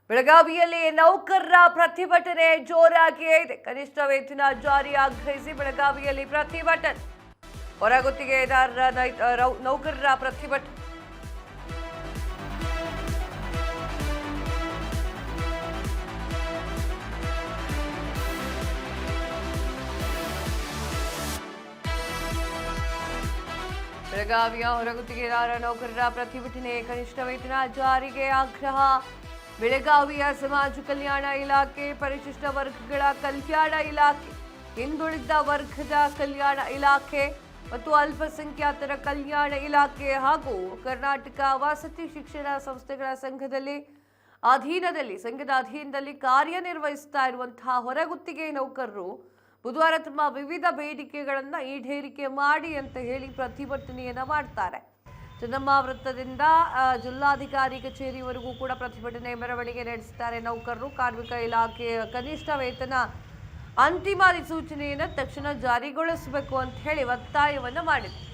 ಬೆಳಗಾವಿಯಲ್ಲಿ ನೌಕರರ ಪ್ರತಿಭಟನೆ ಜೋರಾಗಿಯೇ ಇದೆ. ಕನಿಷ್ಠ ವೇತನ ಜಾರಿ ಆಗ್ರಹಿಸಿ ಬೆಳಗಾವಿಯಲ್ಲಿ ಪ್ರತಿಭಟನೆ. ಹೊರಗುತ್ತಿಗೆದಾರರ ನೌಕರರ ಪ್ರತಿಭಟನೆ. ಬೆಳಗಾವಿಯ ಹೊರಗುತ್ತಿಗೆದಾರ ನೌಕರರ ಪ್ರತಿಭಟನೆ. ಕನಿಷ್ಠ ವೇತನ ಜಾರಿಗೆ ಆಗ್ರಹ. ಬೆಳಗಾವಿಯ ಸಮಾಜ ಕಲ್ಯಾಣ ಇಲಾಖೆ, ಪರಿಶಿಷ್ಟ ವರ್ಗಗಳ ಕಲ್ಯಾಣ ಇಲಾಖೆ, ಹಿಂದುಳಿದ ವರ್ಗದ ಕಲ್ಯಾಣ ಇಲಾಖೆ ಮತ್ತು ಅಲ್ಪಸಂಖ್ಯಾತರ ಕಲ್ಯಾಣ ಇಲಾಖೆ ಹಾಗೂ ಕರ್ನಾಟಕ ವಸತಿ ಶಿಕ್ಷಣ ಸಂಸ್ಥೆಗಳ ಸಂಘದ ಅಧೀನದಲ್ಲಿ ಕಾರ್ಯನಿರ್ವಹಿಸ್ತಾ ಇರುವಂತಹ ಹೊರಗುತ್ತಿಗೆ ನೌಕರರು ಬುಧವಾರ ತಮ್ಮ ವಿವಿಧ ಬೇಡಿಕೆಗಳನ್ನು ಈಡೇರಿಕೆ ಮಾಡಿ ಅಂತ ಹೇಳಿ ಪ್ರತಿಭಟನೆಯನ್ನ ಮಾಡ್ತಾರೆ. ಚೆನ್ನಮ್ಮ ವೃತ್ತದಿಂದ ಜಿಲ್ಲಾಧಿಕಾರಿ ಕಚೇರಿವರೆಗೂ ಕೂಡ ಪ್ರತಿಭಟನೆ ಮೆರವಣಿಗೆ ನಡೆಸುತ್ತಾರೆ ನೌಕರರು. ಕಾರ್ಮಿಕ ಇಲಾಖೆಯ ಕನಿಷ್ಠ ವೇತನ ಅಂತಿಮ ಅಧಿಸೂಚನೆಯನ್ನು ತಕ್ಷಣ ಜಾರಿಗೊಳಿಸಬೇಕು ಅಂತ ಹೇಳಿ ಒತ್ತಾಯವನ್ನು ಮಾಡಿದ್ರು.